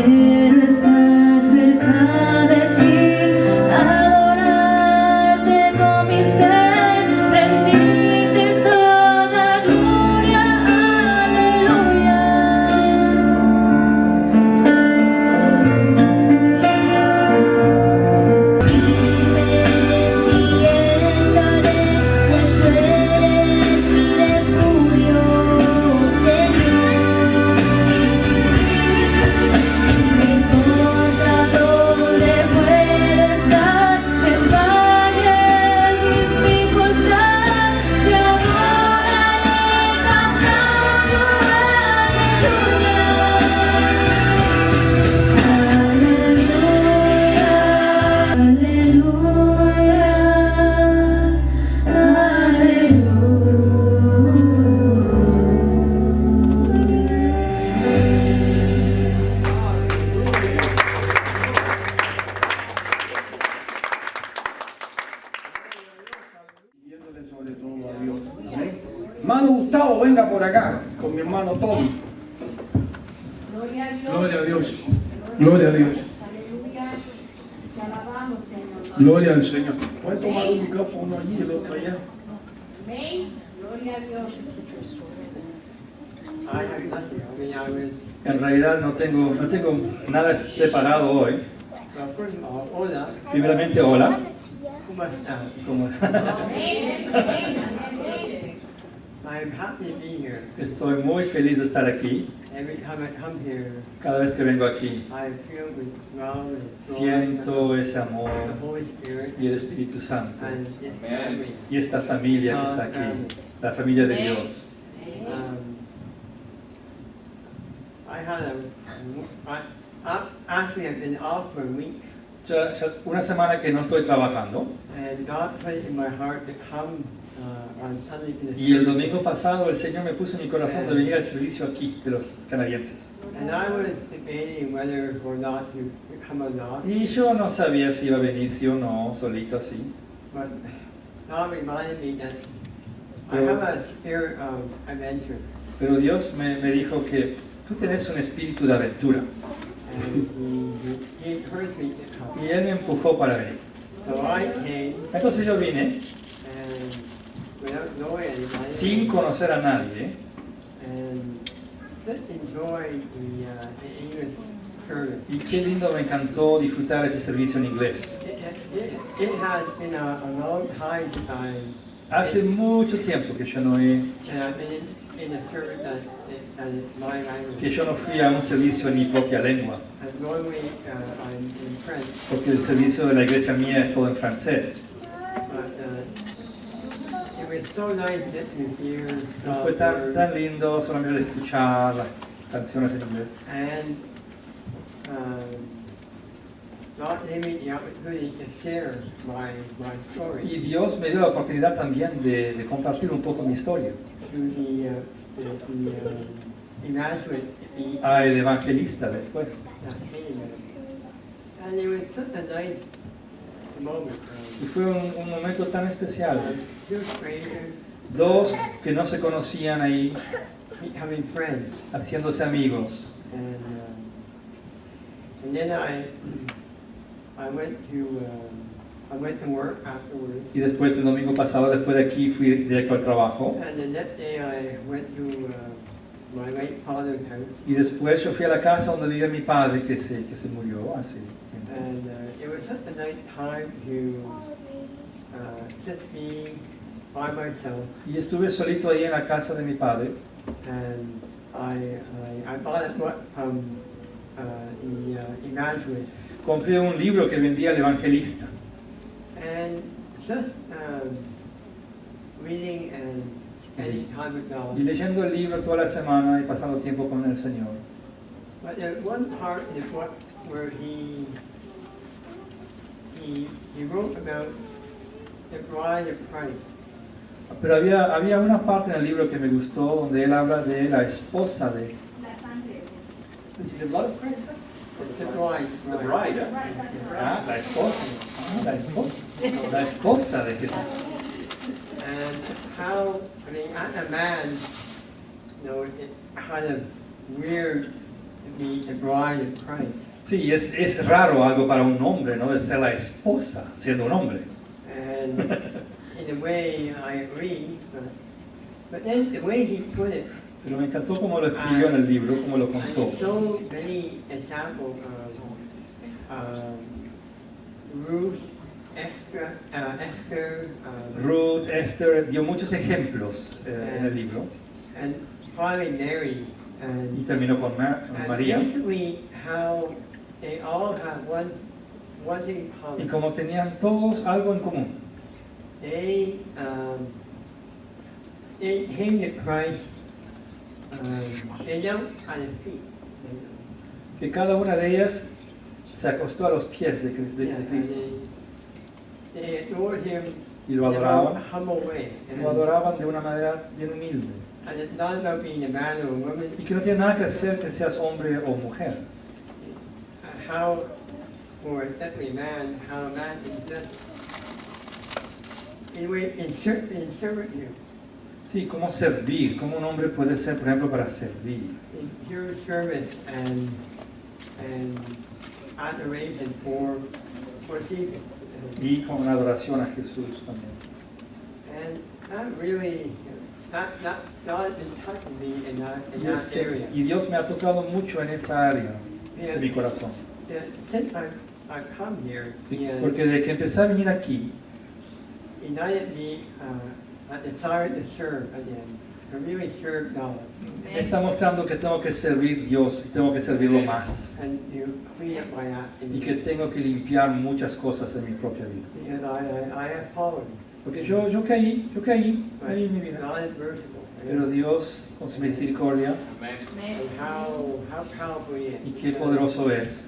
Quiero estar cerca de ti, adorarte con mi ser, rendirte toda gloria, aleluya. Vive en ti estaré, pues tú eres mi refugio, Señor. Me importa donde pueda estar, en valles, dificultad, te adoraré cantando aleluya. Pidiéndole sobre todo a Dios. Amén. Hermano Gustavo, venga por acá con mi hermano Tommy. Gloria a Dios. Gloria a Dios. Gloria a Dios. Aleluya. Te alabamos, Señor. Gloria al Señor. Puedes tomar un micrófono allí y el otro allá. Amén. Gloria a Dios. En realidad no tengo nada preparado hoy. Hola, Primeramente, hola. ¿cómo están? Como- Amén. Amén. Amén. I'm happy to be here. Estoy muy feliz de estar aquí. Every time I come here, Cada vez que vengo aquí, I feel with love and joy siento ese and amor the Holy Spirit y el Espíritu Santo. and His family. Y esta familia que está aquí, la familia de Dios. I had actually I've been off for a week, Ya una semana que no estoy trabajando and God put it in my heart to come on Sunday to the y el service. domingo pasado el Señor me puso en mi corazón de venir al servicio aquí de los canadienses. And I was debating whether or not to come or not, Y yo no sabía si iba a venir sí o no, solito así. but God reminded me that I have a spirit of adventure. Pero Dios me dijo que tú tienes un espíritu de aventura. And he encouraged me to come. Y Él me empujó para venir. So I came, Entonces yo vine and without knowing anybody, sin conocer a nadie and just enjoy the English service. y qué lindo, me encantó disfrutar ese servicio en inglés. It has been a long time since Hace mucho tiempo que yo no I've been in a service that is my language. que yo no fui a un servicio en mi propia lengua, And normally I'm in French, porque el servicio de la iglesia mía es todo en francés. but it was so nice to get to hear No fue God's word. tan lindo solamente de escuchar las canciones en inglés. And God gave me the opportunity to share my Y story Dios me dio la oportunidad también de compartir un poco mi historia to the evangelist a el evangelista después. that came. And it was such a nice moment. Y fue un momento tan especial. Two strangers Dos que no se conocían ahí, becoming friends. haciéndose amigos. And then I went to work afterwards. Y después, el domingo pasado, después de aquí, fui directo al trabajo. And the next day I went to my late father's house. Y después yo fui a la casa donde vivía mi padre, que se murió hace tiempo. And it was such a nice time to just be by myself. Y estuve solito ahí en la casa de mi padre. And I bought a book from the evangelist. Compré un libro que vendía el evangelista. And just reading and spending time with God. Y leyendo el libro toda la semana y pasando tiempo con el Señor. But there's one part in the book where he wrote about the bride of Christ. Pero había una parte en el libro que me gustó donde él habla de la esposa de... The bride. Ah, la esposa. Ah, la esposa. La esposa de Jesús. And how, I mean, as a man, you know, it's kind of weird be the bride of Christ. Sí, es raro algo para un hombre, ¿no? De ser la esposa siendo un hombre. And in a way, I agree, but then the way he put it, Pero me encantó cómo lo escribió en el libro, cómo lo contó. and so many examples of Ruth, Esther, Ruth, Esther, dio muchos ejemplos en el libro and finally Mary, y and terminó con María. basically how they all have one thing in Y common. como tenían todos algo en común, They came to Christ, they knelt at his feet. que cada una de ellas se acostó a los pies de Yeah, and Cristo they adored him y lo in a adoraban. humble way. Lo adoraban de una manera bien humilde. And it's not about being a man or a woman. Y que no tiene nada que hacer que seas hombre o mujer. How, or especially a man, how a man can just, in a way, insert you Sí, cómo servir, cómo un hombre puede ser, por ejemplo, para servir. in pure service and adoration for Jesus. Y con adoración a Jesús también. And that really, God has been touching me in that area. Y Dios me ha tocado mucho en esa área de mi And corazón. since I've come here, He has Porque desde que empecé a venir aquí, united me a desire to serve again, to really serve God, me está mostrando que tengo que servir a Dios y tengo que servirlo más. and to clean up my act. Y que tengo que limpiar muchas cosas en mi propia vida. Because I have fallen. Porque yo caí en mi vida. God is merciful. Pero Dios, con su misericordia, And how powerful He is. y qué poderoso es.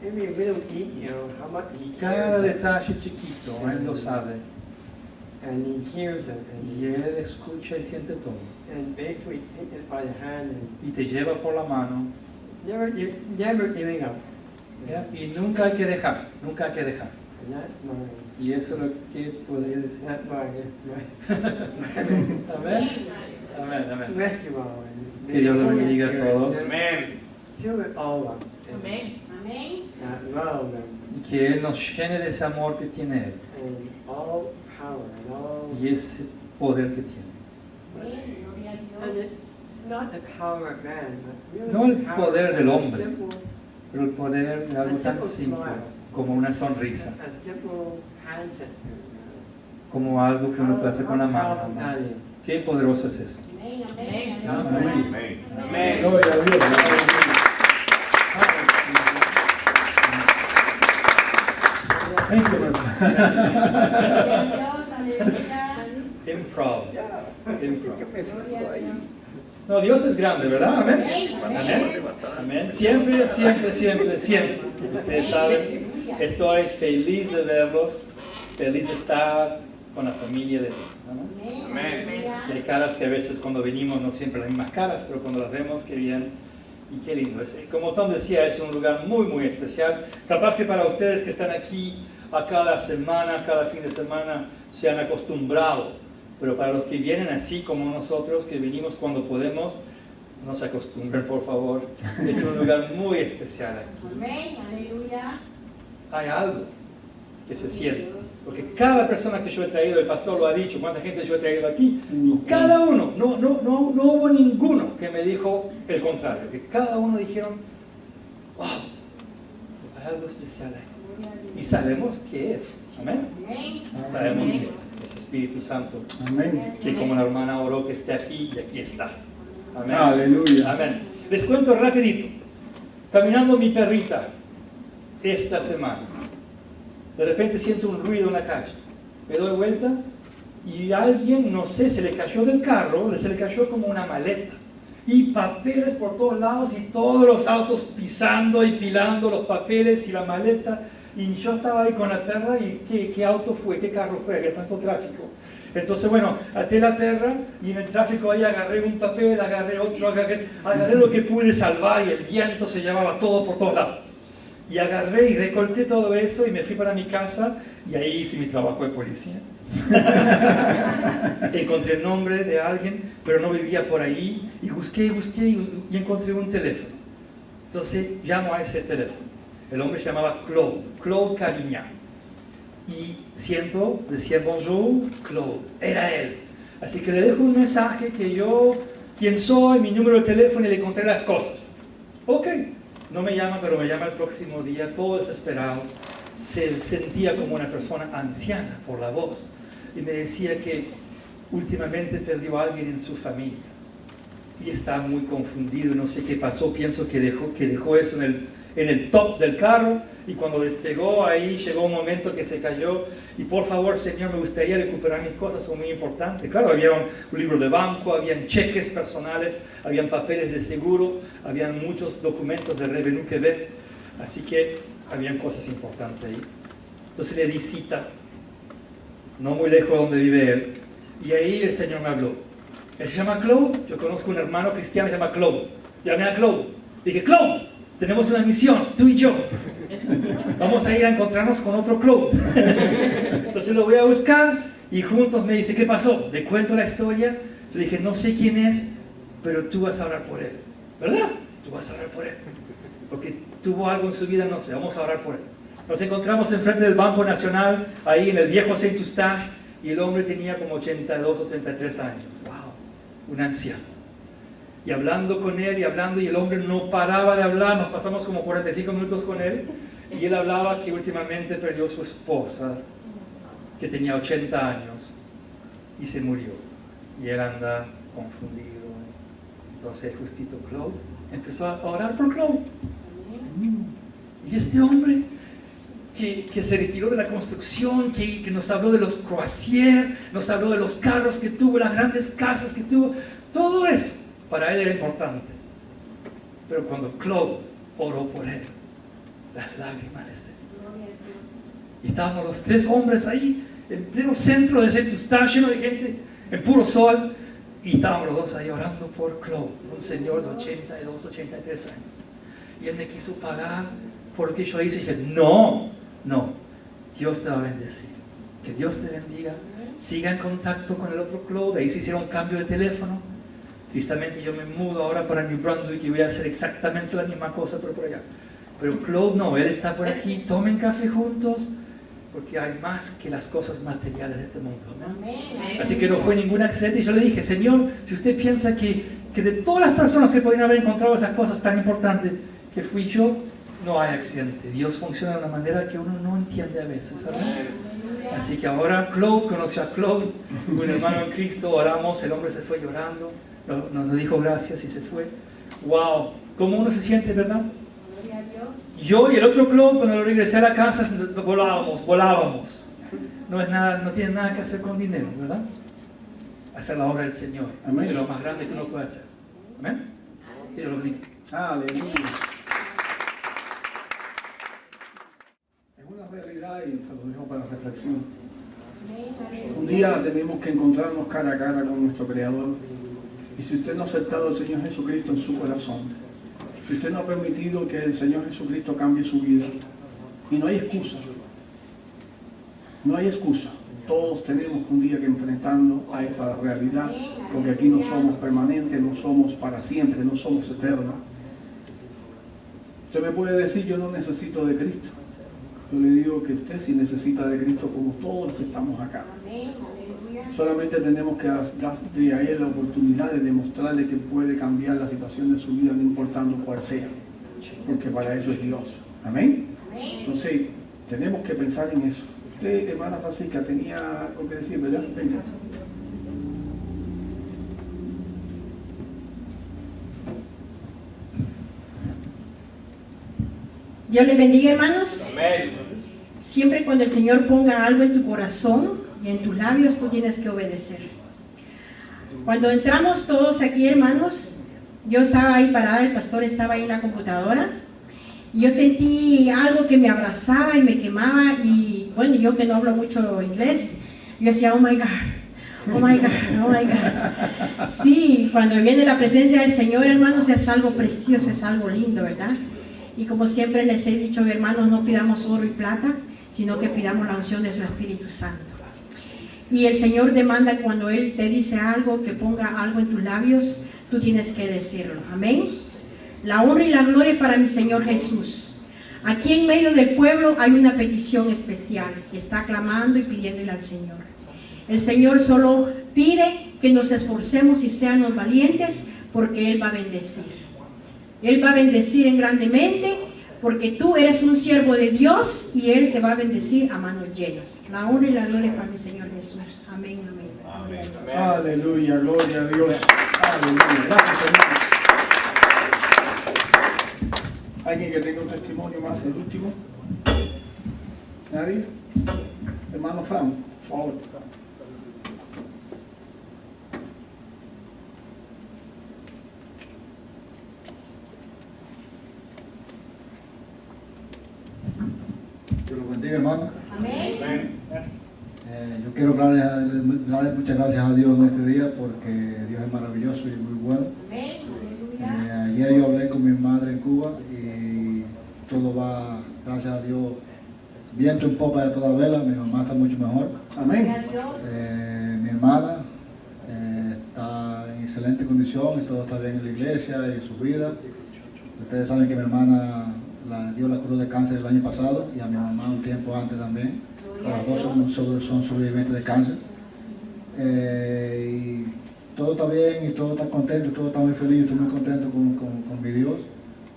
Every little detail, how much He Cada cares. detalle chiquito, Él lo sabe. And He hears it. Y Él escucha y siente todo. And basically takes it by the hand and Y te lleva por la mano. never giving up. ¿Ya? Y nunca hay que dejar, nunca hay que dejar. And that's my, Y eso es lo que podría decir. that's my Amén. Amén, amén. restaurant. Que Dios los bendiga a todos. Fill it all up. Amén. That love Y que Él nos llene de ese amor que tiene Él. and all power and all. Y ese poder que tiene. Amén. Gloria a And Dios. it's not the power of man, but really No el the power poder of del a hombre. simple, Pero el poder de algo tan simple como una sonrisa, a simple hand gesture. como algo que uno puede hacer con la How mano. powerful ¿no? that is. Qué poderoso es eso. Amén. Amén. Amén. Amén. Gloria a Dios. Thank you, Lord. Gloria a Dios. Aleluya. Improv. Improv. Gloria a Dios. No, Dios es grande, ¿verdad? Amén. Amén. Amén. Amén. Siempre, siempre, siempre, siempre. Ustedes saben, estoy feliz de verlos, feliz de estar con la familia de Dios. ¿no? Amén. Y hay caras que a veces cuando venimos no siempre las mismas caras, pero cuando las vemos, qué bien y qué lindo. Como Tom decía, es un lugar muy, muy especial. Capaz que para ustedes que están aquí a cada semana, cada fin de semana, se han acostumbrado. Pero para los que vienen así como nosotros, que venimos cuando podemos, no se acostumbren, por favor. Es un lugar muy especial aquí. Amén. Aleluya. Hay algo que se siente. Porque cada persona que yo he traído, el pastor lo ha dicho, cuánta gente yo he traído aquí, y cada uno, no hubo ninguno que me dijo el contrario, que cada uno dijeron, wow, hay algo especial ahí. Gloria a Dios. Y sabemos qué es, amén. Amén. Sabemos qué es Espíritu Santo, Amén. que como la hermana oró que esté aquí y aquí está. Amén. Aleluya. Amén. Les cuento rapidito, caminando mi perrita esta semana. De repente siento un ruido en la calle. Me doy vuelta y alguien, no sé, se le cayó del carro, se le cayó como una maleta. Y papeles por todos lados y todos los autos pisando y pilando los papeles y la maleta. Y yo estaba ahí con la perra y ¿qué auto fue? ¿Qué carro fue? Había tanto tráfico. Entonces, bueno, até la perra y en el tráfico ahí agarré un papel, agarré otro, agarré lo que pude salvar y el viento se llevaba todo por todos lados. Y agarré y recorté todo eso y me fui para mi casa y ahí hice mi trabajo de policía. Encontré el nombre de alguien, pero no vivía por ahí, y busqué y encontré un teléfono. Entonces llamo a ese teléfono. El hombre se llamaba Claude Carignan. Y decía bonjour, Claude, era él. Así que le dejo un mensaje que yo, quién soy, mi número de teléfono, y le conté las cosas. Ok, no me llama, pero me llama el próximo día, todo desesperado. Se sentía como una persona anciana por la voz. Y me decía que últimamente perdió a alguien en su familia. Y estaba muy confundido, no sé qué pasó, pienso que dejó eso en el top del carro, y cuando despegó ahí llegó un momento que se cayó, y por favor, Señor, me gustaría recuperar mis cosas, son muy importantes. Claro, había un libro de banco, habían cheques personales, habían papeles de seguro, habían muchos documentos de revenue que ver, así que habían cosas importantes ahí. Entonces le di cita, no muy lejos de donde vive él, y ahí el Señor me habló. Él se llama Claude, yo conozco un hermano cristiano que se llama Claude. Llamé a Claude, dije, Claude, tenemos una misión, tú y yo. Vamos a ir a encontrarnos con otro Claude. Entonces lo voy a buscar y juntos me dice, ¿qué pasó? Le cuento la historia. Yo le dije, no sé quién es, pero tú vas a orar por él. ¿Verdad? Tú vas a orar por él. Porque tuvo algo en su vida, no sé, vamos a orar por él. Nos encontramos enfrente del Banco Nacional, ahí en el viejo Saint-Eustache, y el hombre tenía como 82 o 33 años. ¡Wow! Un anciano. Y hablando con él, y el hombre no paraba de hablar, nos pasamos como 45 minutos con él, y él hablaba que últimamente perdió a su esposa, que tenía 80 años, y se murió. Y él anda confundido. Entonces, justito Claude empezó a orar por Claude. Y este hombre que se retiró de la construcción, que nos habló de los croisières, nos habló de los carros que tuvo, las grandes casas que tuvo, todo eso para él era importante. Pero cuando Claude oró por él, las lágrimas le salieron. Y estábamos los tres hombres ahí, en pleno centro de Saint-Eustache, lleno de gente, en puro sol, y estábamos los dos ahí orando por Claude, un señor de 82, 83 años. Y él me quiso pagar por lo que yo hice, y dije, no, Dios te va a bendecir, que Dios te bendiga, siga en contacto con el otro Claude. Ahí se hicieron cambio de teléfono. Tristemente yo me mudo ahora para New Brunswick y voy a hacer exactamente la misma cosa, pero por allá. Pero Claude no, él está por aquí, tomen café juntos, porque hay más que las cosas materiales de este mundo. ¿No? Así que no fue ningún accidente. Y yo le dije, Señor, si usted piensa que de todas las personas que podrían haber encontrado esas cosas tan importantes que fui yo, no hay accidente. Dios funciona de una manera que uno no entiende a veces, ¿sabes? Así que ahora Claude conoció a Claude, un hermano en Cristo, oramos, el hombre se fue llorando, nos dijo gracias y se fue. ¡Wow! ¿Cómo uno se siente, verdad? Yo y el otro Claude, cuando regresé a la casa, volábamos. No tiene nada que hacer con dinero, ¿verdad? Hacer la obra del Señor. Amén. Es lo más grande que uno puede hacer. Amén. Y lo bendiga. Aleluya. Es una realidad y se lo dejo para reflexión. Un día tenemos que encontrarnos cara a cara con nuestro Creador. Y si usted no ha aceptado al Señor Jesucristo en su corazón, si usted no ha permitido que el Señor Jesucristo cambie su vida, y no hay excusa, no hay excusa. Todos tenemos un día que enfrentarnos a esa realidad, porque aquí no somos permanentes, no somos para siempre, no somos eternos. Usted me puede decir, yo no necesito de Cristo. Yo le digo que usted sí necesita de Cristo como todos los que estamos acá. Solamente tenemos que darle a Él la oportunidad de demostrarle que puede cambiar la situación de su vida, no importando cuál sea, porque para eso es Dios. Amén. Entonces, tenemos que pensar en eso. Usted, hermana Francisca, tenía algo que decir, ¿verdad? Venga. Dios les bendiga, hermanos. Amén. Siempre cuando el Señor ponga algo en tu corazón y en tus labios, tú tienes que obedecer. Cuando entramos todos aquí, hermanos, yo estaba ahí parada, el pastor estaba ahí en la computadora, y yo sentí algo que me abrazaba y me quemaba, y bueno, yo que no hablo mucho inglés, yo decía, oh my God, oh my God, oh my God. Sí, cuando viene la presencia del Señor, hermanos, es algo precioso, es algo lindo, ¿verdad? Y como siempre les he dicho, hermanos, no pidamos oro y plata, sino que pidamos la unción de su Espíritu Santo. Y el Señor demanda cuando Él te dice algo, que ponga algo en tus labios, tú tienes que decirlo. Amén. La honra y la gloria para mi Señor Jesús. Aquí en medio del pueblo hay una petición especial que está clamando y pidiéndole al Señor. El Señor solo pide que nos esforcemos y seamos valientes, porque Él va a bendecir. Él va a bendecir en grandemente, porque tú eres un siervo de Dios y Él te va a bendecir a manos llenas. La honra y la gloria para mi Señor Jesús. Amén, amén. Aleluya, gloria a Dios. Aleluya. Gracias, hermano. ¿Alguien que tenga un testimonio más, el último? ¿Nadie? Hermano Fran, por favor. Dios los bendiga, hermano. Amén. Yo quiero darle muchas gracias a Dios en este día, porque Dios es maravilloso y muy bueno. Amén. Aleluya. Ayer yo hablé con mi madre en Cuba y todo va, gracias a Dios, viento en popa de toda vela. Mi mamá está mucho mejor. Amén. Gloria a Dios. Mi hermana está en excelente condición y todo está bien en la iglesia y en su vida. Ustedes saben que mi hermana dio la cruz de cáncer el año pasado, y a mi mamá un tiempo antes también. Las dos son sobrevivientes de cáncer. Y todo está bien y todo está contento, todo está muy feliz. Estoy muy contento con mi Dios,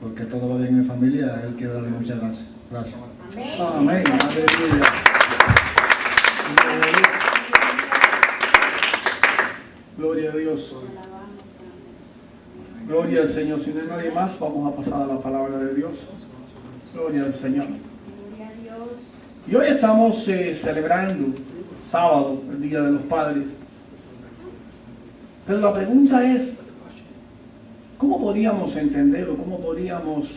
porque todo va bien en mi familia. A Él quiero darle muchas gracias. Gracias. Amén. Amén. Aleluya. Gloria a Dios. Gloria al Señor. Si no hay nadie más, vamos a pasar a la palabra de Dios. Gloria al Señor. Gloria a Dios. Y hoy estamos celebrando sábado, el Día de los Padres. Pero la pregunta es, ¿cómo podríamos entenderlo? ¿Cómo podríamos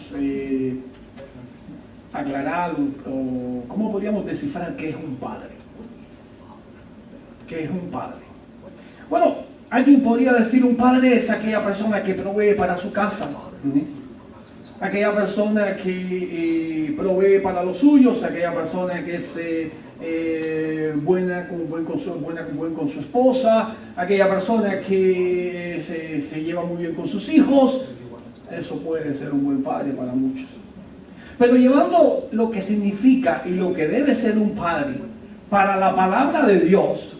aclararlo? ¿O cómo podríamos descifrar qué es un padre? ¿Qué es un padre? Bueno, alguien podría decir un padre es aquella persona que provee para su casa. Aquella persona que provee para los suyos, aquella persona que es buena con su esposa, aquella persona que se lleva muy bien con sus hijos. Eso puede ser un buen padre para muchos. Pero llevando lo que significa y lo que debe ser un padre para la palabra de Dios,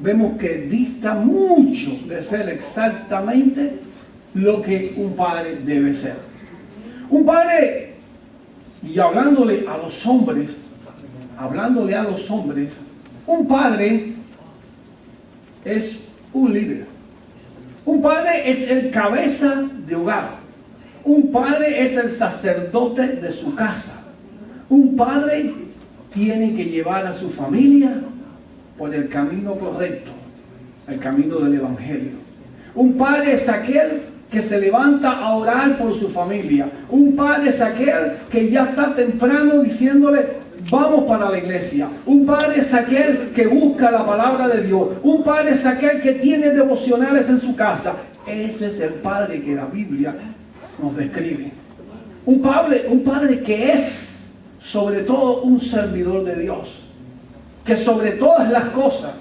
vemos que dista mucho de ser exactamente lo que un padre debe ser. Un padre, y hablándole a los hombres, un padre es un líder. Un padre es el cabeza de hogar. Un padre es el sacerdote de su casa. Un padre tiene que llevar a su familia por el camino correcto, el camino del Evangelio. Un padre es aquel que se levanta a orar por su familia. Un padre es aquel que ya está temprano diciéndole, vamos para la iglesia. Un padre es aquel que busca la palabra de Dios. Un padre es aquel que tiene devocionales en su casa. Ese es el padre que la Biblia nos describe. Un padre que es sobre todo un servidor de Dios. Que sobre todas las cosas,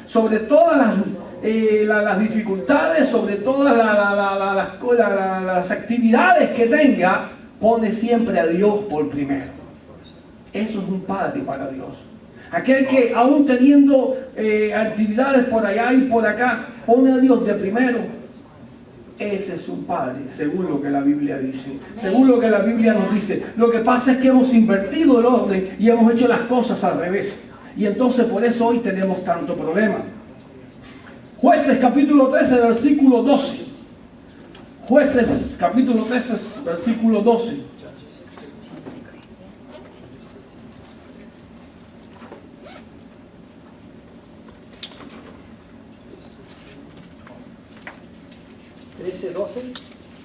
sobre todas las dificultades, sobre todas las actividades que tenga, pone siempre a Dios por primero. Eso es un padre para Dios. Aquel que aún teniendo actividades por allá y por acá, pone a Dios de primero. Ese es un padre, según lo que la Biblia dice, según lo que la Biblia nos dice. Lo que pasa es que hemos invertido el orden y hemos hecho las cosas al revés. Y entonces por eso hoy tenemos tanto problema. Jueces capítulo 13, versículo 12. Jueces capítulo 13, versículo 12.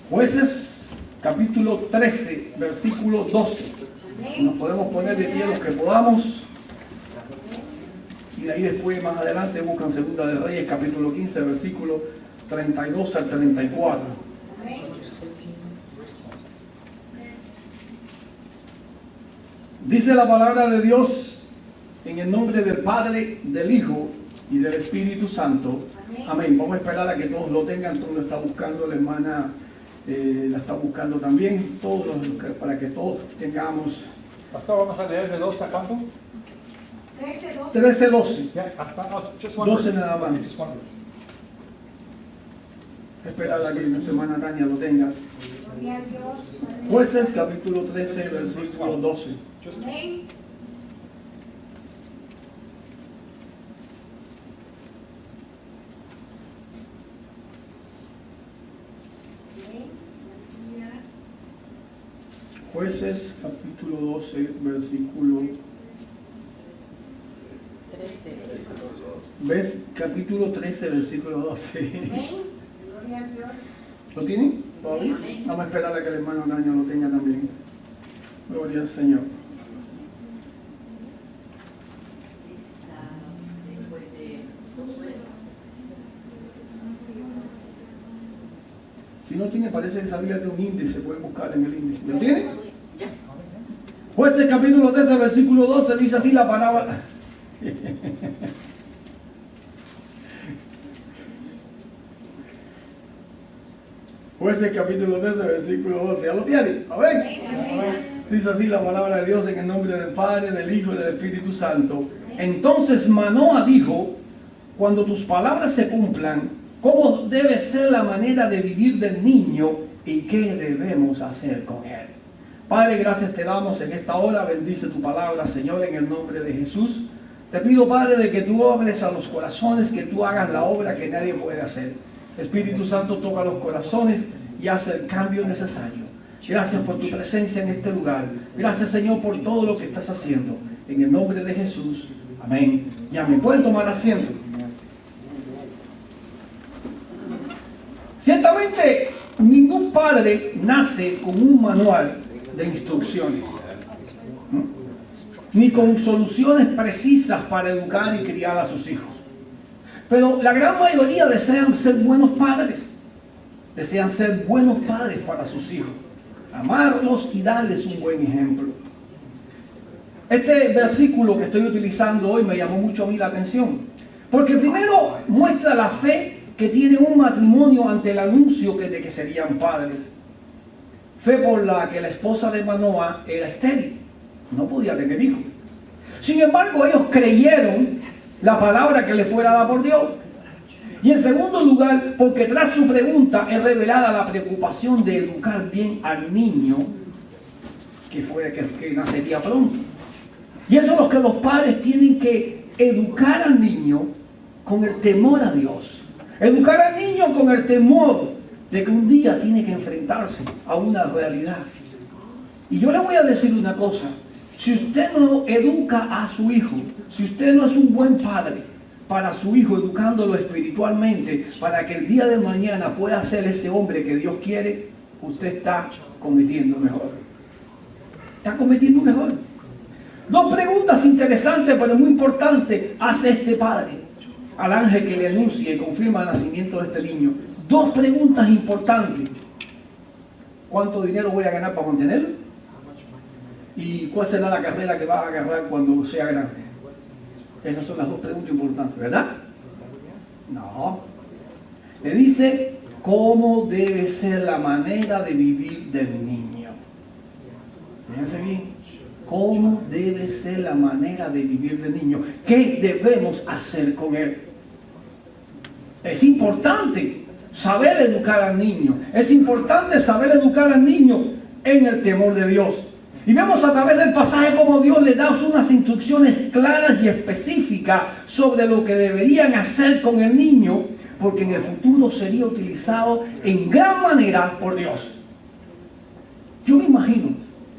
Jueces capítulo 13, versículo 12. Nos podemos poner de pie los que podamos. Y de ahí después, más adelante, buscan Segunda de Reyes, capítulo 15, versículo 32 al 34. Dice la palabra de Dios en el nombre del Padre, del Hijo y del Espíritu Santo. Amén. Vamos a esperar a que todos lo tengan. Todos lo está buscando, la hermana la está buscando también. Todos para que todos tengamos. Pastor, vamos a leer de 12 a cuánto? 13, 12. Ya, hasta just one 12 verse. nada más. Just one verse. Esperar a que nuestra hermana Tania lo tenga. Gloria a Dios. Jueces capítulo 13, versículo 12. Just Amén. Jueces capítulo 12, versículo. ¿Ves? Capítulo 13, versículo 12. Amén. Gloria a Dios. ¿Lo tienen? ¿Todavía? Vamos a esperar a que el hermano Tania lo tenga también. Gloria al Señor. Si no tiene, parece que sabía de un índice, pueden buscar en el índice. ¿Lo tienes? Jueces capítulo 13, versículo 12, dice así la palabra. Jueces capítulo 13, versículo 12. ¿Ya lo tienen? A ver. Dice así la palabra de Dios en el nombre del Padre, del Hijo y del Espíritu Santo. Entonces Manoa dijo, cuando tus palabras se cumplan, ¿cómo debe ser la manera de vivir del niño y qué debemos hacer con él? Padre, gracias te damos en esta hora. Bendice tu palabra, Señor, en el nombre de Jesús. Te pido, Padre, de que tú hables a los corazones, que tú hagas la obra que nadie puede hacer. Espíritu Santo, toca los corazones y hace el cambio necesario. Gracias por tu presencia en este lugar. Gracias, Señor, por todo lo que estás haciendo. En el nombre de Jesús. Amén. Y amén. Pueden tomar asiento. Ciertamente, ningún padre nace con un manual de instrucciones, ni con soluciones precisas para educar y criar a sus hijos. Pero la gran mayoría desean ser buenos padres. Desean ser buenos padres para sus hijos. Amarlos y darles un buen ejemplo. Este versículo que estoy utilizando hoy me llamó mucho a mí la atención. Porque primero muestra la fe que tiene un matrimonio ante el anuncio de que serían padres. Fe por la que la esposa de Manoa era estéril. No podía tener hijos. Sin embargo, ellos creyeron la palabra que le fuera dada por Dios. Y en segundo lugar, porque tras su pregunta es revelada la preocupación de educar bien al niño que nacería pronto. Y eso es lo que los padres tienen que educar al niño con el temor a Dios. Educar al niño con el temor de que un día tiene que enfrentarse a una realidad. Y yo le voy a decir una cosa. Si usted no educa a su hijo, si usted no es un buen padre para su hijo, educándolo espiritualmente, para que el día de mañana pueda ser ese hombre que Dios quiere, usted está cometiendo un error. Está cometiendo un error. Dos preguntas interesantes, pero muy importantes, hace este padre al ángel que le anuncia y confirma el nacimiento de este niño. Dos preguntas importantes. ¿Cuánto dinero voy a ganar para mantenerlo? ¿Y cuál será la carrera que va a agarrar cuando sea grande? Esas son las dos preguntas importantes, ¿verdad? No. Le dice cómo debe ser la manera de vivir del niño. Fíjense bien. ¿Cómo debe ser la manera de vivir del niño? ¿Qué debemos hacer con él? Es importante saber educar al niño. Es importante saber educar al niño en el temor de Dios. Y vemos a través del pasaje cómo Dios le da unas instrucciones claras y específicas sobre lo que deberían hacer con el niño, porque en el futuro sería utilizado en gran manera por Dios. Yo me imagino,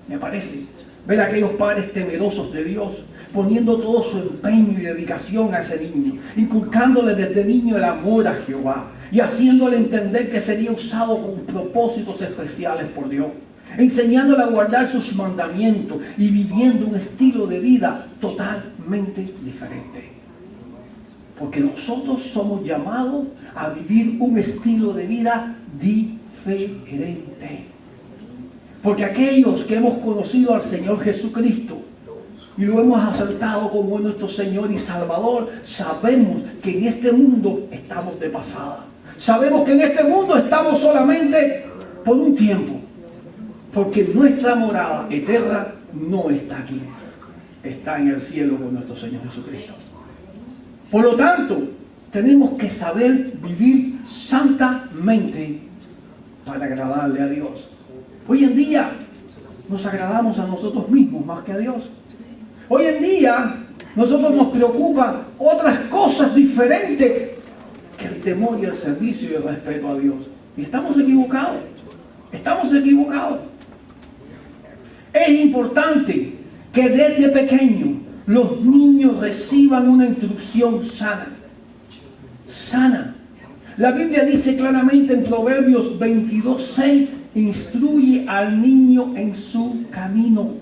me parece, ver a aquellos padres temerosos de Dios, poniendo todo su empeño y dedicación a ese niño, inculcándole desde niño el amor a Jehová y haciéndole entender que sería usado con propósitos especiales por Dios, enseñándole a guardar sus mandamientos y viviendo un estilo de vida totalmente diferente. Porque nosotros somos llamados a vivir un estilo de vida diferente. Porque aquellos que hemos conocido al Señor Jesucristo, y lo hemos aceptado como nuestro Señor y Salvador, sabemos que en este mundo estamos de pasada. Sabemos que en este mundo estamos solamente por un tiempo, porque nuestra morada eterna no está aquí, está en el cielo con nuestro Señor Jesucristo. Por lo tanto, tenemos que saber vivir santamente para agradarle a Dios. Hoy en día nos agradamos a nosotros mismos más que a Dios. Hoy en día nosotros nos preocupan otras cosas diferentes que el temor y el servicio y el respeto a Dios. Y estamos equivocados. Estamos equivocados. Es importante que desde pequeño los niños reciban una instrucción sana. Sana. La Biblia dice claramente en Proverbios 22:6, instruye al niño en su camino,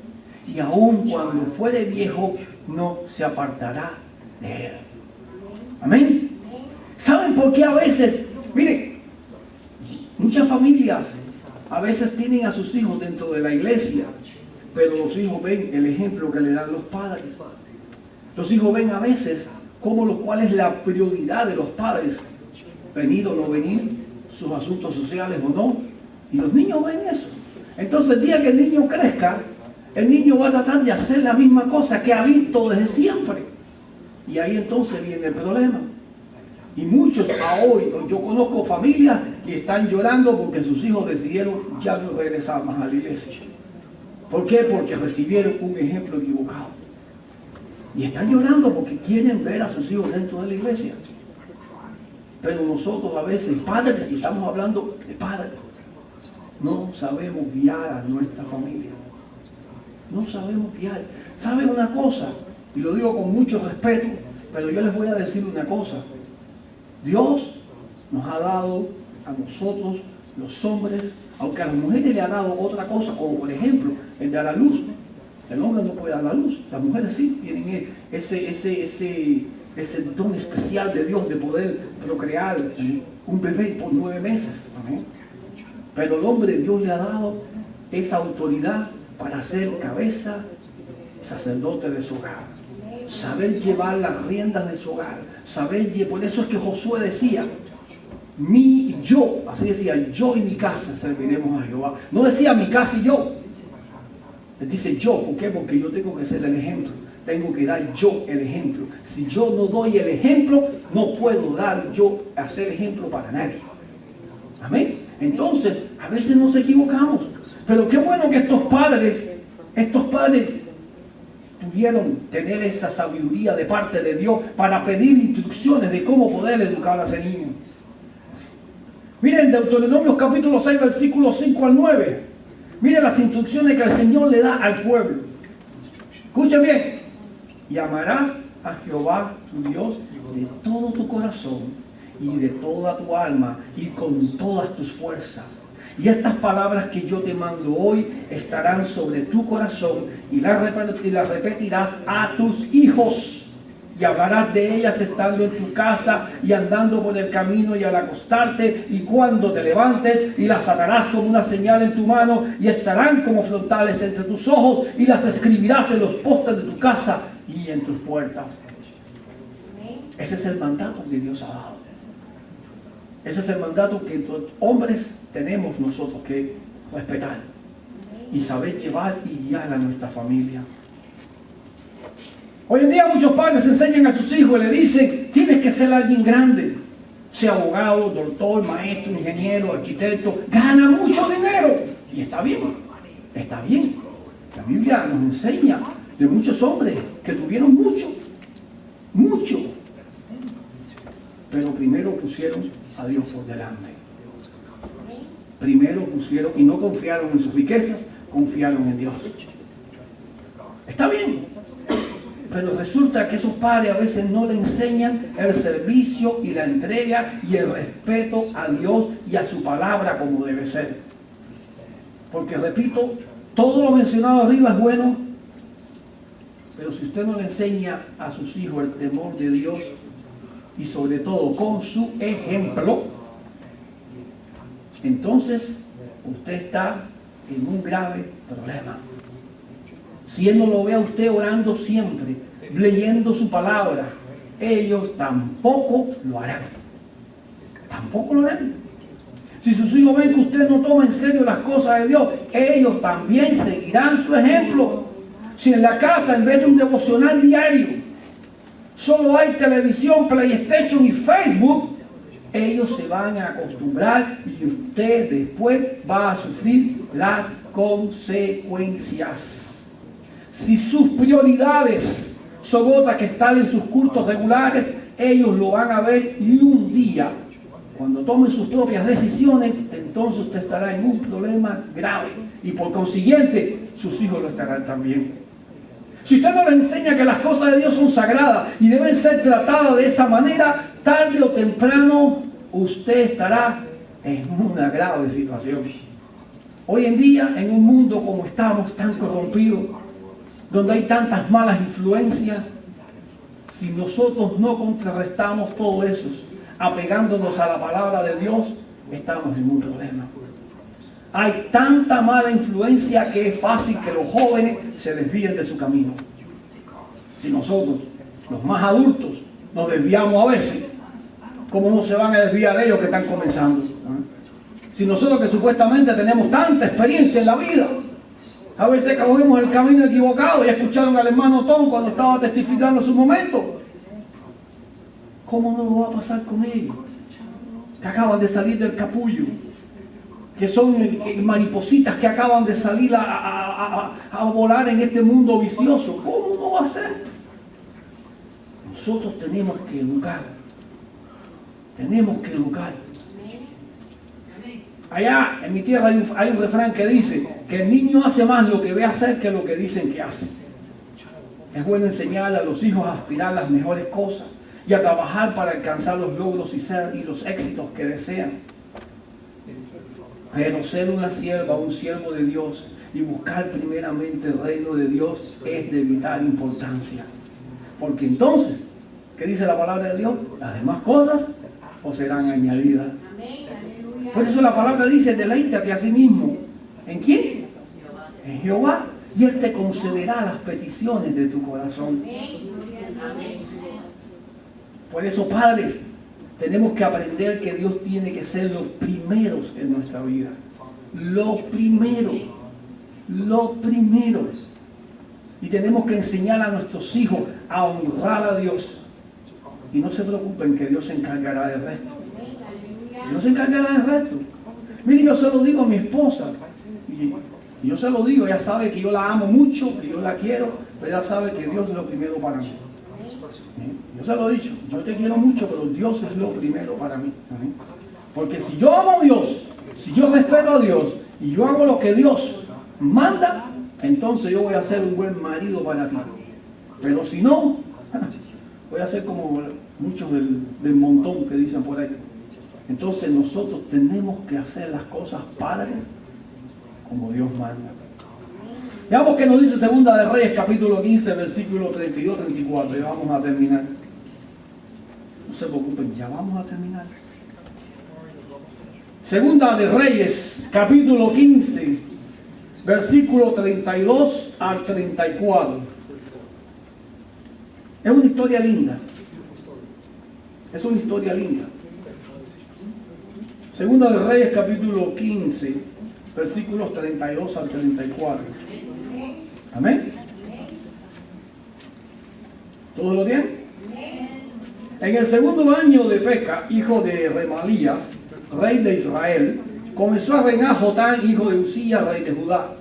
y aun cuando fuere viejo, no se apartará de él. Amén. ¿Saben por qué a veces? Miren, muchas familias a veces tienen a sus hijos dentro de la iglesia, pero los hijos ven el ejemplo que le dan los padres. Los hijos ven a veces cuál es la prioridad de los padres, venir o no venir, sus asuntos sociales o no, y los niños ven eso. Entonces el día que el niño crezca, el niño va a tratar de hacer la misma cosa que ha visto desde siempre, y ahí entonces viene el problema. Y muchos hoy, yo conozco familias que están llorando porque sus hijos decidieron ya no regresar más a la iglesia. ¿Por qué? Porque recibieron un ejemplo equivocado. Y están llorando porque quieren ver a sus hijos dentro de la iglesia. Pero nosotros a veces, padres, y estamos hablando de padres, no sabemos guiar a nuestra familia. No sabemos guiar. ¿Saben una cosa? Y lo digo con mucho respeto, pero yo les voy a decir una cosa. Dios nos ha dado a nosotros, los hombres, aunque a las mujeres le ha dado otra cosa, como por ejemplo el de la luz. El hombre no puede dar la luz, las mujeres sí tienen ese don especial de Dios de poder procrear un bebé por 9 meses. ¿Amén? Pero el hombre, Dios le ha dado esa autoridad para ser cabeza, sacerdote de su hogar, saber llevar las riendas de su hogar, por eso es que Josué decía, así decía, yo y mi casa serviremos a Jehová. No decía mi casa y yo. Él dice yo, ¿por qué? Porque yo tengo que ser el ejemplo. Tengo que dar yo el ejemplo. Si yo no doy el ejemplo, no puedo hacer ejemplo para nadie. Amén. Entonces, a veces nos equivocamos. Pero qué bueno que estos padres pudieron tener esa sabiduría de parte de Dios para pedir instrucciones de cómo poder educar a ese niño. Miren, Deuteronomio capítulo 6, versículos 5 al 9. Miren las instrucciones que el Señor le da al pueblo. Escuchen bien. Y amarás a Jehová tu Dios de todo tu corazón y de toda tu alma y con todas tus fuerzas. Y estas palabras que yo te mando hoy estarán sobre tu corazón y las repetirás a tus hijos. Y hablarás de ellas estando en tu casa y andando por el camino y al acostarte y cuando te levantes, y las atarás como una señal en tu mano y estarán como frontales entre tus ojos y las escribirás en los postes de tu casa y en tus puertas. Ese es el mandato que Dios ha dado. Ese es el mandato que los hombres tenemos nosotros que respetar y saber llevar y guiar a nuestra familia. Hoy en día muchos padres enseñan a sus hijos y le dicen, tienes que ser alguien grande, sea abogado, doctor, maestro, ingeniero, arquitecto, gana mucho dinero. Y está bien, está bien. La Biblia nos enseña de muchos hombres que tuvieron mucho. Pero primero pusieron a Dios por delante. Primero pusieron y no confiaron en sus riquezas, confiaron en Dios. Está bien. Pero resulta que esos padres a veces no le enseñan el servicio y la entrega y el respeto a Dios y a su palabra como debe ser. Porque repito, todo lo mencionado arriba es bueno, pero si usted no le enseña a sus hijos el temor de Dios y sobre todo con su ejemplo, entonces usted está en un grave problema. si Él no lo ve a usted orando siempre, leyendo su palabra, ellos tampoco lo harán. Tampoco lo harán. Si sus hijos ven que usted no toma en serio las cosas de Dios, ellos también seguirán su ejemplo. Si en la casa, en vez de un devocional diario, solo hay televisión, PlayStation y Facebook, ellos se van a acostumbrar y usted después va a sufrir las consecuencias. Si sus prioridades son otras que estar en sus cultos regulares, ellos lo van a ver y un día, cuando tomen sus propias decisiones, entonces usted estará en un problema grave y por consiguiente sus hijos lo estarán también. Si usted no les enseña que las cosas de Dios son sagradas y deben ser tratadas de esa manera, tarde o temprano usted estará en una grave situación. Hoy en día, en un mundo como estamos, tan corrompido, donde hay tantas malas influencias, si nosotros no contrarrestamos todo eso, apegándonos a la palabra de Dios, estamos en un problema. Hay tanta mala influencia que es fácil que los jóvenes se desvíen de su camino. Si nosotros, los más adultos, nos desviamos a veces, ¿cómo no se van a desviar ellos que están comenzando? Si nosotros que supuestamente tenemos tanta experiencia en la vida, a veces cogimos el camino equivocado y escucharon al hermano Tom cuando estaba testificando en su momento, ¿cómo no lo va a pasar con ellos? Que acaban de salir del capullo, que son maripositas que acaban de salir a volar en este mundo vicioso. ¿Cómo no va a ser? Nosotros tenemos que educar. Tenemos que educar. Allá en mi tierra hay un refrán que dice que el niño hace más lo que ve hacer que lo que dicen que hace. Es bueno enseñarle a los hijos a aspirar a las mejores cosas y a trabajar para alcanzar los logros y los éxitos que desean. Pero ser una sierva, un siervo de Dios y buscar primeramente el reino de Dios es de vital importancia. Porque entonces, ¿qué dice la palabra de Dios? Las demás cosas os serán añadidas. Por eso la palabra dice, deleítate a sí mismo. ¿En quién? En Jehová. Y Él te concederá las peticiones de tu corazón. Por eso, padres, tenemos que aprender que Dios tiene que ser los primeros en nuestra vida. Los primeros. Los primeros. Y tenemos que enseñar a nuestros hijos a honrar a Dios. Y no se preocupen que Dios se encargará del resto. Dios se encargará del resto. Miren, yo se lo digo a mi esposa. Y yo se lo digo, ella sabe que yo la amo mucho, que yo la quiero, pero ella sabe que Dios es lo primero para mí. Yo se lo he dicho, yo te quiero mucho, pero Dios es lo primero para mí. Porque si yo amo a Dios, si yo respeto a Dios y yo hago lo que Dios manda, entonces yo voy a ser un buen marido para ti. Pero si no, voy a ser como muchos del montón que dicen por ahí. Entonces nosotros tenemos que hacer las cosas, padres, como Dios manda. Veamos qué nos dice Segunda de Reyes, capítulo 15, versículo 32-34. Ya vamos a terminar. No se preocupen, ya vamos a terminar. Segunda de Reyes, capítulo 15, versículo 32 al 34. Es una historia linda. Es una historia linda. Segunda de Reyes, capítulo 15, versículos 32 al 34. Amén. ¿Todo lo bien? En el segundo año de Peca, hijo de Remalías, rey de Israel, comenzó a reinar Jotán, hijo de Uzías, rey de Judá.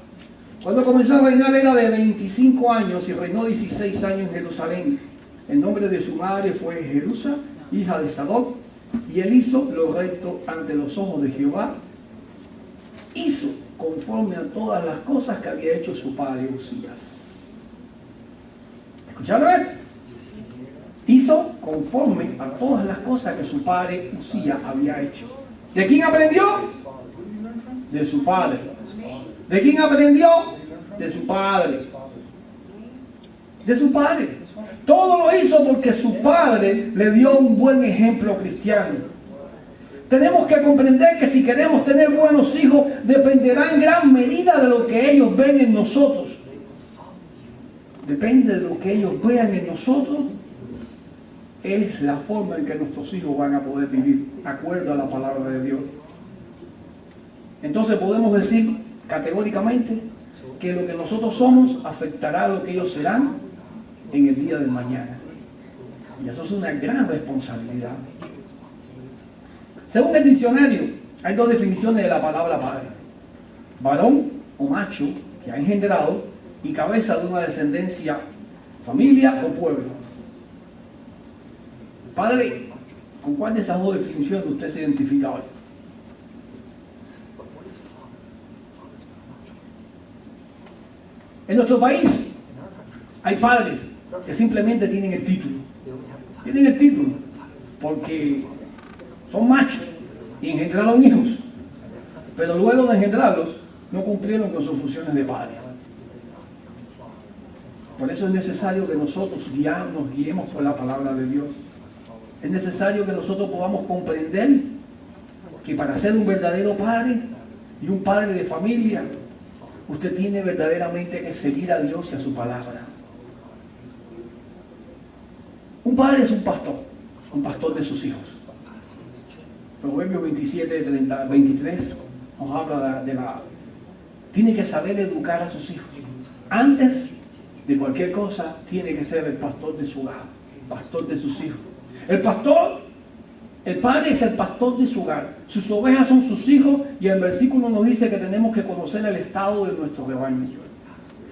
Cuando comenzó a reinar era de 25 años y reinó 16 años en Jerusalén. El nombre de su madre fue Jerusa, hija de Sadoc, y él hizo lo recto ante los ojos de Jehová. Hizo conforme a todas las cosas que había hecho su padre Uzías. ¿Escucharon esto? Hizo conforme a todas las cosas que su padre Uzías había hecho. ¿De quién aprendió? De su padre. ¿De quién aprendió? De su padre. De su padre. Todo lo hizo porque su padre le dio un buen ejemplo cristiano. Tenemos que comprender que si queremos tener buenos hijos, dependerá en gran medida de lo que ellos ven en nosotros. depende de lo que ellos vean en nosotros, es la forma en que nuestros hijos van a poder vivir, de acuerdo a la palabra de Dios. Entonces podemos decir categóricamente que lo que nosotros somos afectará a lo que ellos serán en el día de mañana. Y eso es una gran responsabilidad. Según el diccionario, hay dos definiciones de la palabra padre: varón o macho que ha engendrado y cabeza de una descendencia, familia o pueblo. Padre, ¿con cuál de esas dos definiciones usted se identifica hoy? En nuestro país hay padres que simplemente tienen el título. Tienen el título porque son machos y engendraron hijos, pero luego de engendrarlos no cumplieron con sus funciones de padre. Por eso es necesario que nosotros nos guiemos por la palabra de Dios. Es necesario que nosotros podamos comprender que para ser un verdadero padre y un padre de familia, usted tiene verdaderamente que seguir a Dios y a su palabra. Un padre es un pastor de sus hijos. Proverbios 27:23 nos habla tiene que saber educar a sus hijos. Antes de cualquier cosa, tiene que ser el pastor de su hogar, pastor de sus hijos. El padre es el pastor de su hogar. Sus ovejas son sus hijos y el versículo nos dice que tenemos que conocer el estado de nuestro rebaño.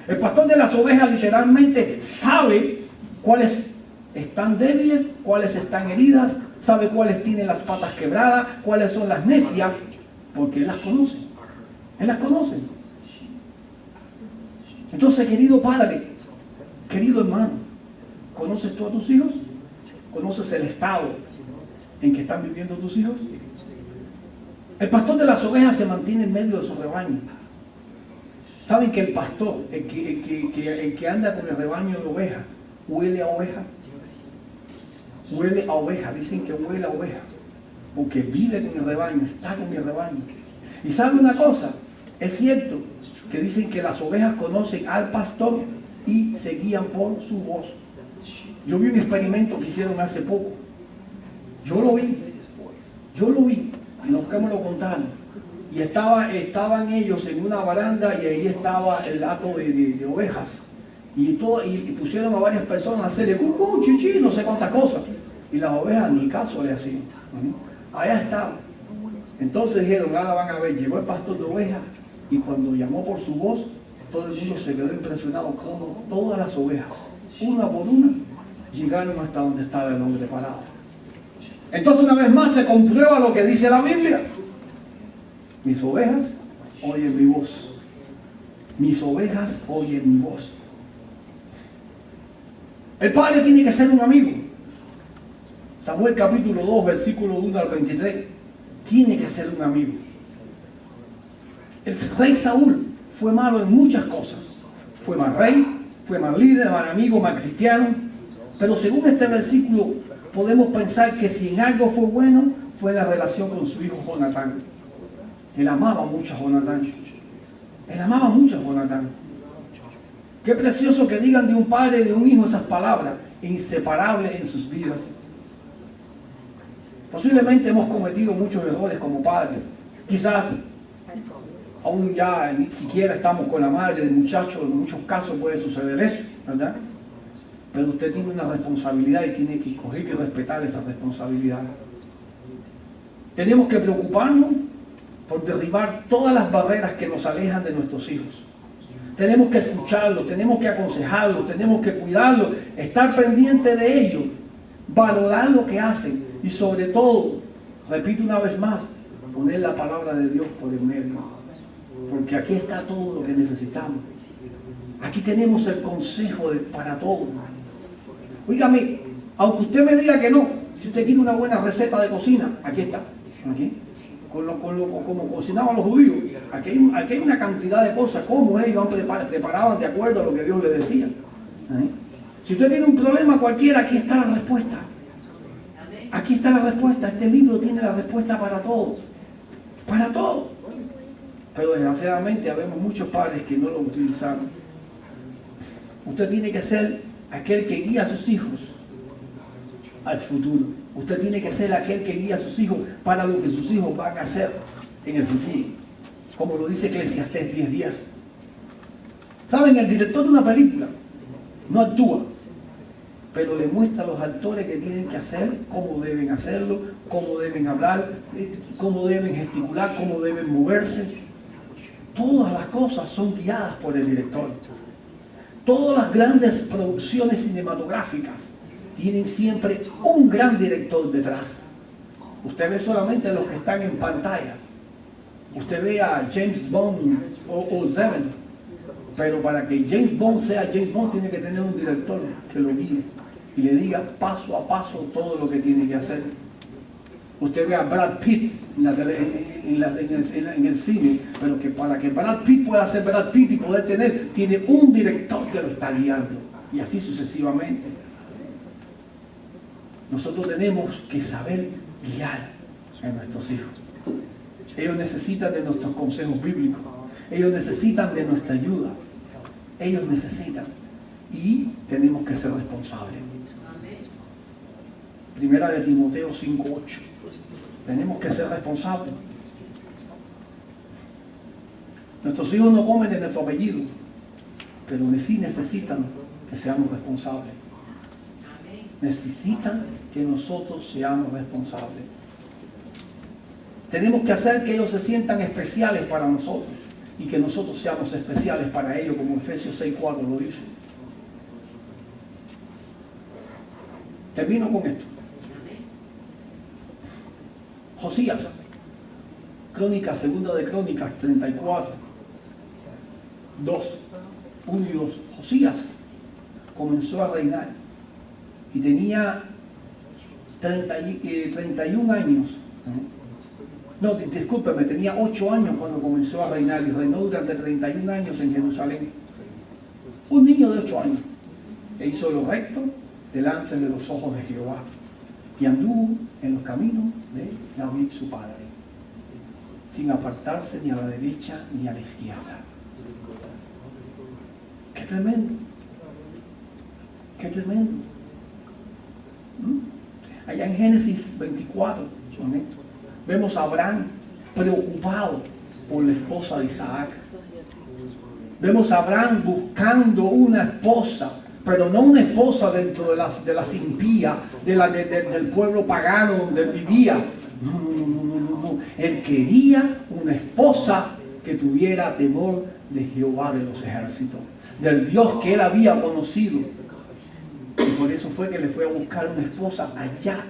El pastor de las ovejas literalmente sabe cuáles están débiles, cuáles están heridas, sabe cuáles tienen las patas quebradas, cuáles son las necias, porque él las conoce. Él las conoce. Entonces, querido padre, querido hermano, ¿conoces tú a tus hijos? ¿Conoces el estado en que están viviendo tus hijos? El pastor de las ovejas se mantiene en medio de su rebaño. ¿Saben que el pastor, el que anda con el rebaño de ovejas, huele a oveja? Huele a oveja, dicen que huele a oveja, porque vive con el rebaño, está con el rebaño. Y ¿sabe una cosa? Es cierto que dicen que las ovejas conocen al pastor y se guían por su voz. Yo vi un experimento que hicieron hace poco. Yo lo vi, y los que me lo contaron. Y estaban ellos en una baranda y ahí estaba el hato de ovejas. Y pusieron a varias personas a hacerle cucú, chichi, no sé cuántas cosas. Y las ovejas ni caso le hacían. Allá estaba. Entonces dijeron, ahora van a ver, llegó el pastor de ovejas y cuando llamó por su voz, todo el mundo se quedó impresionado como todas las ovejas, una por una, llegaron hasta donde estaba el hombre parado. Entonces una vez más se comprueba lo que dice la Biblia. Mis ovejas oyen mi voz. Mis ovejas oyen mi voz. El padre tiene que ser un amigo. Samuel capítulo 2, versículo 1 al 23. Tiene que ser un amigo. El rey Saúl fue malo en muchas cosas. Fue mal rey, fue mal líder, mal amigo, mal cristiano. Pero según este versículo podemos pensar que si en algo fue bueno, fue en la relación con su hijo Jonatán. Él amaba mucho a Jonatán. Él amaba mucho a Jonatán. Qué precioso que digan de un padre y de un hijo esas palabras, inseparables en sus vidas. Posiblemente hemos cometido muchos errores como padres. Quizás aún ya ni siquiera estamos con la madre del muchacho, en muchos casos puede suceder eso, ¿verdad? Pero usted tiene una responsabilidad y tiene que coger y respetar esa responsabilidad. Tenemos que preocuparnos por derribar todas las barreras que nos alejan de nuestros hijos. Tenemos que escucharlos, tenemos que aconsejarlos, tenemos que cuidarlos, estar pendiente de ellos, valorar lo que hacen y sobre todo, repito una vez más, poner la palabra de Dios por el medio. Porque aquí está todo lo que necesitamos. Aquí tenemos el consejo para todo. Óigame, aunque usted me diga que no, si usted quiere una buena receta de cocina, aquí está. Aquí. Como cocinaban los judíos. Aquí hay una cantidad de cosas, como ellos preparaban de acuerdo a lo que Dios les decía. Si usted tiene un problema cualquiera, aquí está la respuesta. Aquí está la respuesta. Este libro tiene la respuesta para todo. Para todo. Pero desgraciadamente habemos muchos padres que no lo utilizaron. Usted tiene que ser aquel que guía a sus hijos al futuro. Usted tiene que ser aquel que guía a sus hijos para lo que sus hijos van a hacer en el futuro. Como lo dice Eclesiastés 10:10. ¿Saben? El director de una película no actúa, pero le muestra a los actores que tienen que hacer, cómo deben hacerlo, cómo deben hablar, cómo deben gesticular, cómo deben moverse. Todas las cosas son guiadas por el director. Todas las grandes producciones cinematográficas tienen siempre un gran director detrás. Usted ve solamente los que están en pantalla. Usted ve a James Bond o Seven, pero para que James Bond sea James Bond tiene que tener un director que lo guíe y le diga paso a paso todo lo que tiene que hacer. Usted ve a Brad Pitt en el cine, pero que para que Brad Pitt pueda ser Brad Pitt y poder tiene un director que lo está guiando, y así sucesivamente. Nosotros tenemos que saber guiar a nuestros hijos. Ellos necesitan de nuestros consejos bíblicos, ellos necesitan de nuestra ayuda, ellos necesitan, y tenemos que ser responsables. Primera de Timoteo 5:8. Tenemos que ser responsables. Nuestros hijos no comen de nuestro apellido, pero sí necesitan que seamos responsables. Necesitan que nosotros seamos responsables. Tenemos que hacer que ellos se sientan especiales para nosotros y que nosotros seamos especiales para ellos, como Efesios 6:4 lo dice. Termino con esto. Josías, segunda de Crónicas 34, 1 y 2. Josías comenzó a reinar y tenía 31 años. No, discúlpeme, tenía 8 años cuando comenzó a reinar y reinó durante 31 años en Jerusalén. Un niño de 8 años e hizo lo recto delante de los ojos de Jehová y anduvo en los caminos de David su padre, sin apartarse ni a la derecha ni a la izquierda. ¡Qué tremendo! ¡Qué tremendo! Allá en Génesis 24, vemos a Abraham preocupado por la esposa de Isaac. Vemos a Abraham buscando una esposa, pero no una esposa dentro de las impías, del pueblo pagano donde él vivía. No. Él quería una esposa que tuviera temor de Jehová de los ejércitos, del Dios que él había conocido. Y por eso fue que le fue a buscar una esposa allá.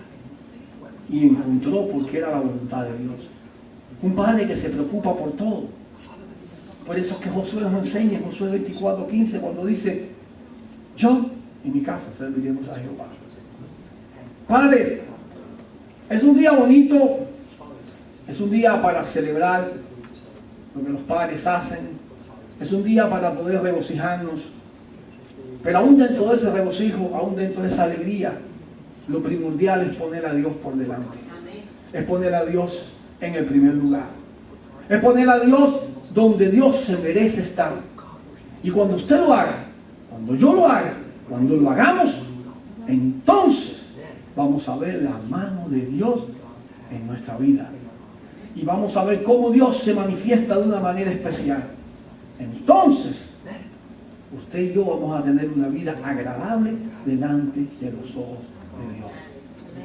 Y encontró, porque era la voluntad de Dios. Un padre que se preocupa por todo. Por eso es que Josué nos enseña en Josué 24:15 cuando dice: yo y mi casa serviremos a Jehová. Padres, es un día bonito, es un día para celebrar lo que los padres hacen, es un día para poder regocijarnos, pero aún dentro de ese regocijo, aún dentro de esa alegría, lo primordial es poner a Dios por delante, es poner a Dios en el primer lugar, es poner a Dios donde Dios se merece estar. Y cuando usted lo haga, cuando yo lo haga, cuando lo hagamos, entonces vamos a ver la mano de Dios en nuestra vida. Y vamos a ver cómo Dios se manifiesta de una manera especial. Entonces, usted y yo vamos a tener una vida agradable delante de los ojos de Dios.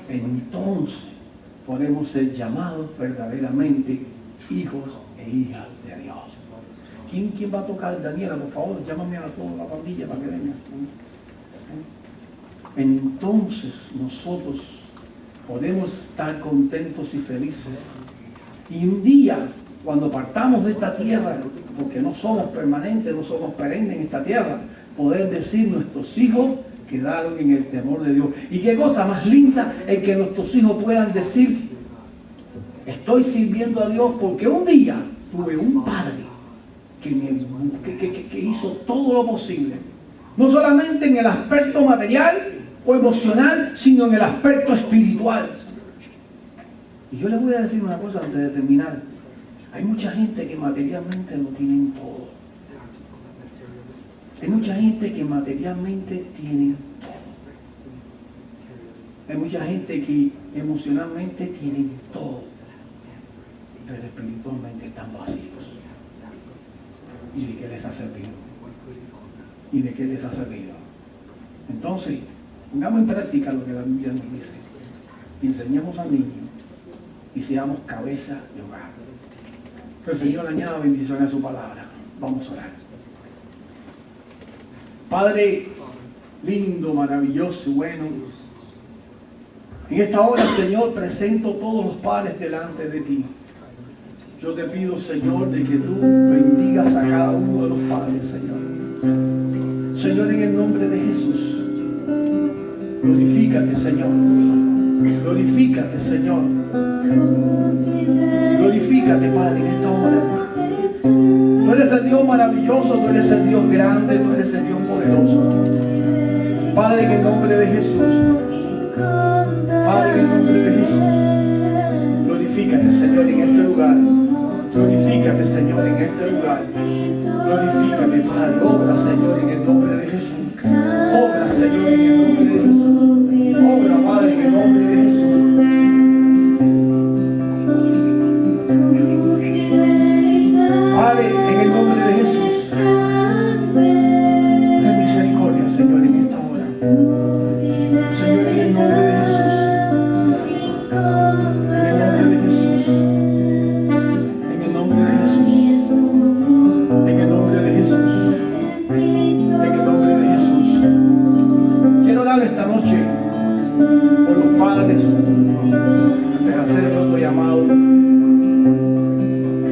Entonces, podemos ser llamados verdaderamente hijos e hijas de Dios. ¿Quién va a tocar? Daniela, por favor, llámame a toda la pandilla para que venga. Entonces nosotros podemos estar contentos y felices. Y un día, cuando partamos de esta tierra, porque no somos permanentes, no somos perennes en esta tierra, poder decir: nuestros hijos quedaron en el temor de Dios. Y qué cosa más linda es que nuestros hijos puedan decir: estoy sirviendo a Dios porque un día tuve un padre que hizo todo lo posible, no solamente en el aspecto material o emocional, sino en el aspecto espiritual. Y yo les voy a decir una cosa antes de terminar: hay mucha gente que materialmente lo tienen todo, Hay mucha gente que materialmente tiene todo. Hay mucha gente que emocionalmente tienen todo, pero espiritualmente están vacíos. ¿Y de qué les ha servido? ¿Y de qué les ha servido? Entonces, pongamos en práctica lo que la Biblia nos dice. Y enseñemos al niño y seamos cabeza de hogar. Que el Señor añada bendición a su palabra. Vamos a orar. Padre lindo, maravilloso, bueno, en esta hora, Señor, presento todos los padres delante de ti. Yo te pido, Señor, de que tú bendigas a cada uno de los padres, Señor. Señor, en el nombre de Jesús, glorifícate, Señor. Glorifícate, Señor. Glorifícate, Padre, en esta hora. Tú eres el Dios maravilloso, tú eres el Dios grande, tú eres el Dios poderoso. Padre, en el nombre de Jesús. Padre, en el nombre de Jesús. Glorifícate, Señor, en este lugar. Glorifícate, Señor, en este lugar. Glorifícate, Padre. Obra, Señor, en el nombre de Jesús. Obra, Señor, en el nombre de Jesús. Obra, Padre, en el nombre de Jesús. Padre, en el nombre de Jesús, ten misericordia, Señor, en esta hora. Señor, en el nombre de Jesús. En el nombre de Jesús. En el nombre de Jesús. En el nombre de Jesús. En el nombre de Jesús. Quiero orar esta noche por los padres, antes de hacer el otro llamado.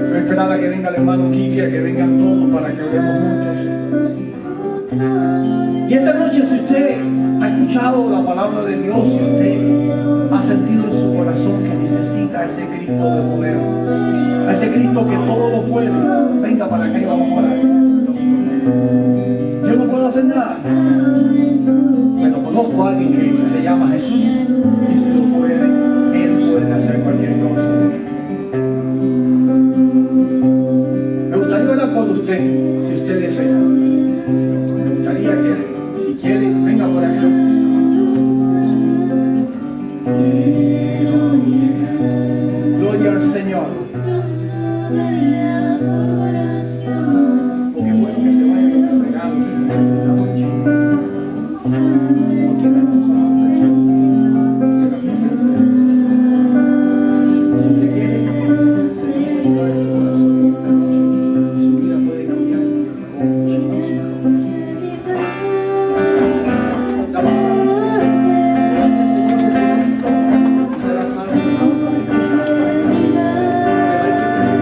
Voy a esperar a que venga el hermano Kiki, a que vengan todos para que oremos juntos. Y esta noche, si usted ha escuchado la palabra de Dios y usted ha sentido en su corazón que necesita a ese Cristo de poder, a ese Cristo que todo lo puede, venga para acá y vamos a orar. Yo no puedo hacer nada, pero conozco a alguien que se llama Jesús y si lo puede, Él puede hacer cualquier cosa. Me gustaría orar por usted, si usted desea. Me gustaría que, si quiere, venga por acá. Gloria al Señor. Porque es bueno que se vaya con el regalo esta noche. Porque vemos a la presencia. Si usted quiere, se encuentra en su corazón esta noche y su vida puede cambiar. La palabra dice, el Señor Jesucristo será salvo de la boca de cada salvo. Pero hay que creer.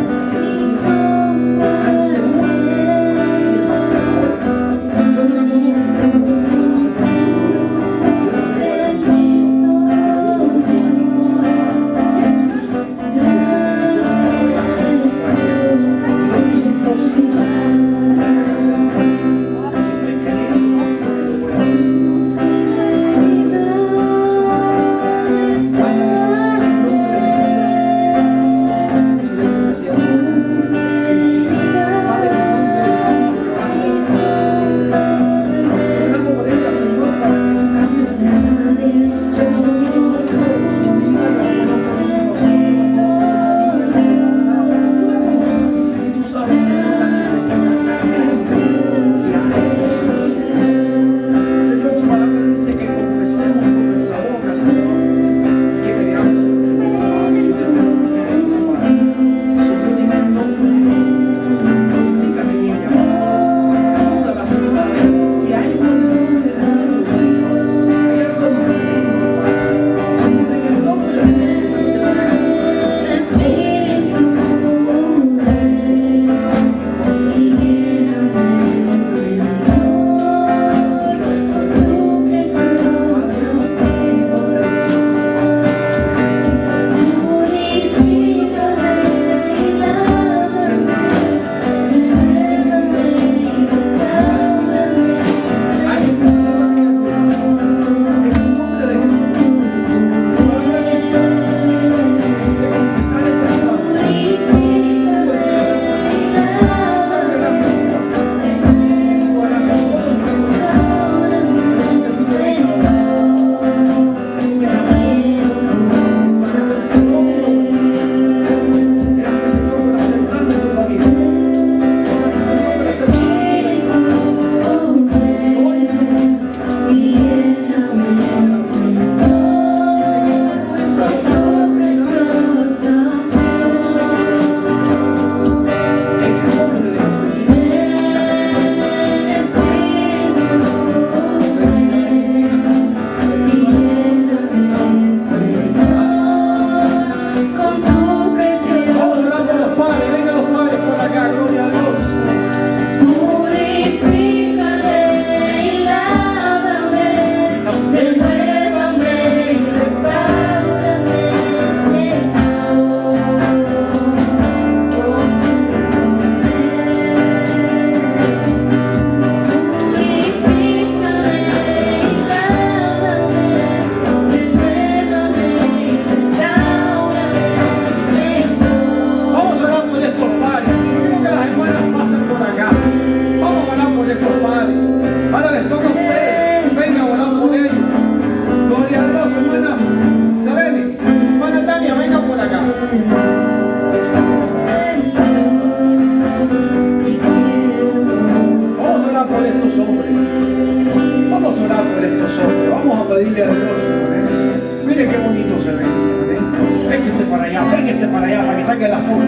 dedique a Dios. Amén. Mire qué bonito se ve. Amén. Échese para allá, véngase para allá para que saque la foto.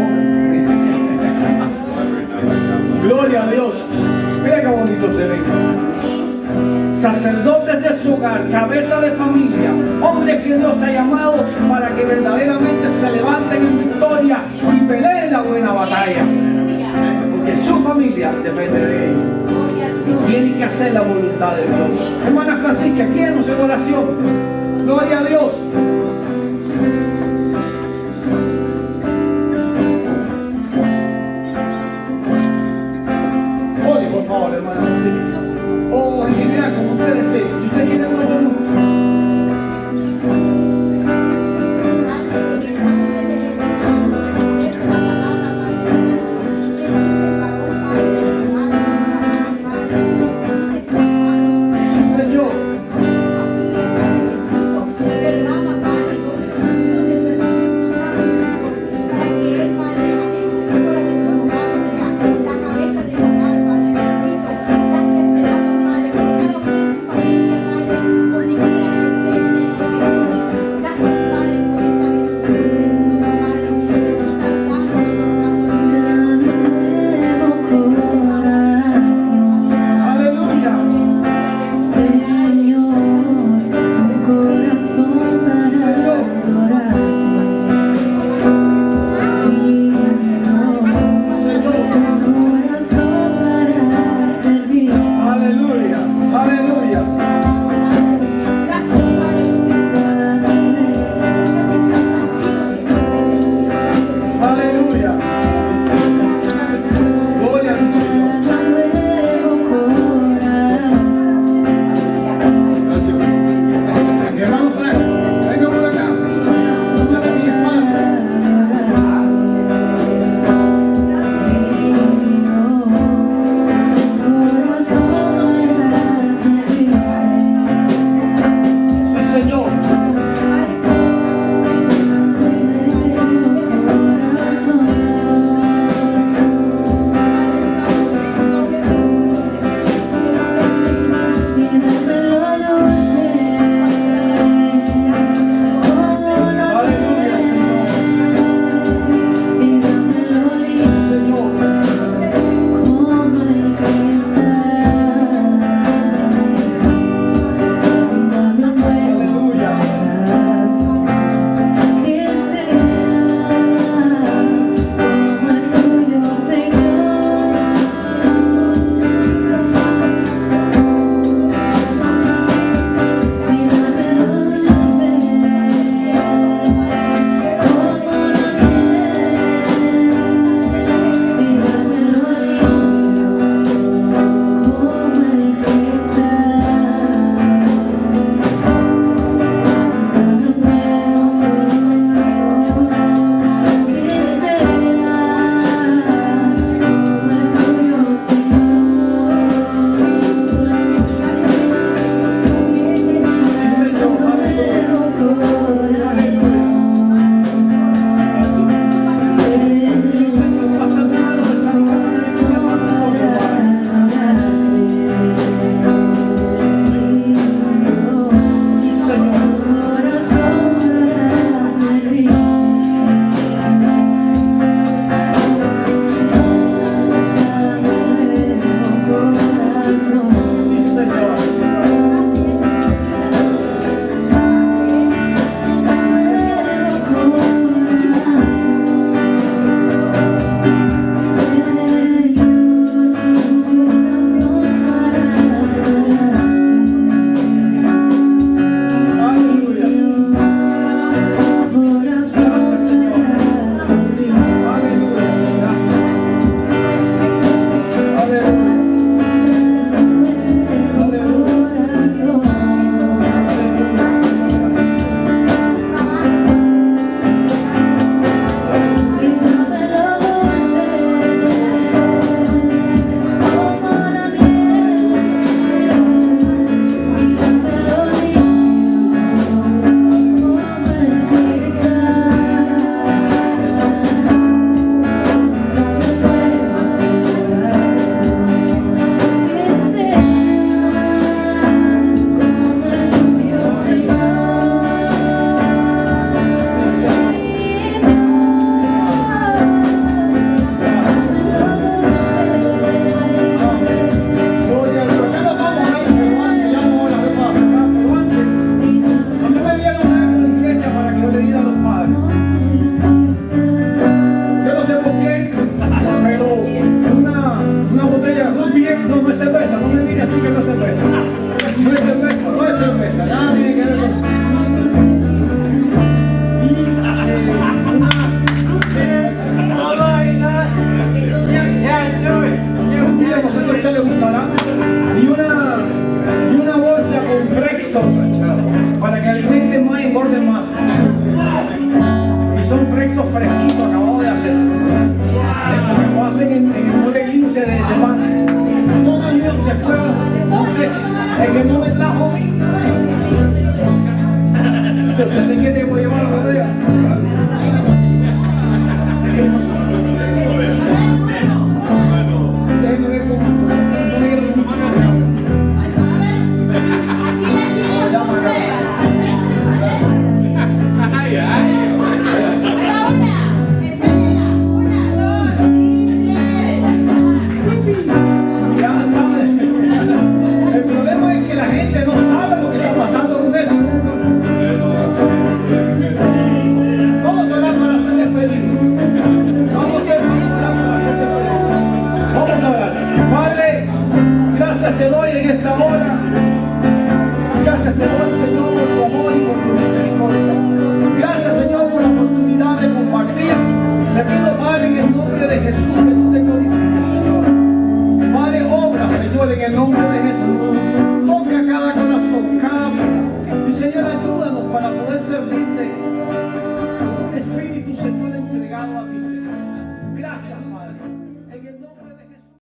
Gloria a Dios. Mira qué bonito se ve. Sacerdotes de su hogar, cabeza de familia, hombres que Dios ha llamado para que verdaderamente se levanten en victoria y peleen la buena batalla. Porque su familia depende de ellos. Tienen que hacer la voluntad de Dios. Hermana Francisca, guíenos en oración. Gloria a Dios. Oye, por favor, hermana Francisca. O en general, como usted desee. Si usted quiere uno, Derrama te doy en esta hora. Gracias te doy, Señor, por tu amor y por tu misericordia. Gracias, Señor, por la oportunidad de compartir. Te pido, Padre, en el nombre de Jesús, que tú te glorifiques, Señor. Padre, obra, Señor, en el nombre de Jesús. Toca cada corazón, cada vida. Y, Señor, ayúdanos para poder servirte